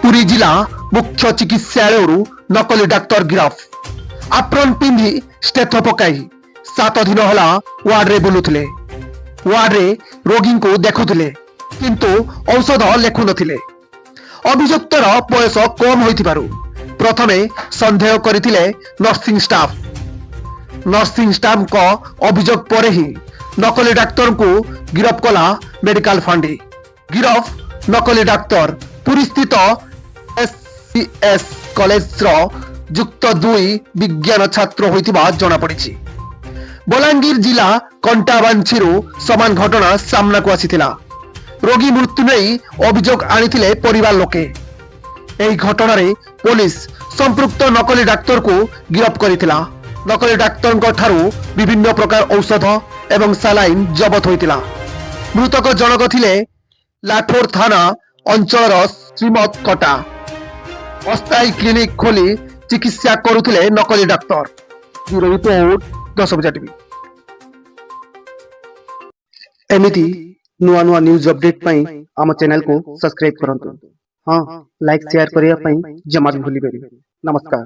पुरी जिला मुख्य चिकित्सालय नकली डाक्तर गिरफ आप्रोन पिंधि स्टेथ पकाई 7 दिन होला वार्ड रे बुलुथिले वार्ड रे रोगी को देखुथिले किंतु औषध लेखु नथिले। अभियुक्तर बयस कम होइथिबारु प्रथमे संदेह करथिले नर्सिंग स्टाफ को अभियोग पर ही नकली डाक्तर को गिरफ कला मेडिकल फंडी। गिरफ नकली डाक्तर पुरी स्थित एससीएस कॉलेज रो युक्त 2 विज्ञान छात्र होइतिबा जणा पड़िछि। बलांगीर जिला कंटाबांछीरु समान घटना सामना को आसीथिला। रोगी मृत्यु नहीं अभियोग आनिथिले परिवार लोके। एही घटना रे पुलिस संपृक्त नकली डाक्तर को गिरफ करिथिला। नकली डाक्तर को ठारू विभिन्न प्रकार औषध एवं सालाइन जबत होइतिला। मृतक जनक थिले लाठोर थाना अंचल श्रीमत कटा अस्थायी क्लिनिक खोली चिकित्सा करुथिले नकली डाक्तर। ब्यूरो रिपोर्ट 10 बजा टीवी। एमिति नुआ नुआ न्यूज अपडेट पई आम चैनल को सब्सक्राइब करंतु। हां लाइक शेयर करिया पई जमा भी भूली बेरी। नमस्कार।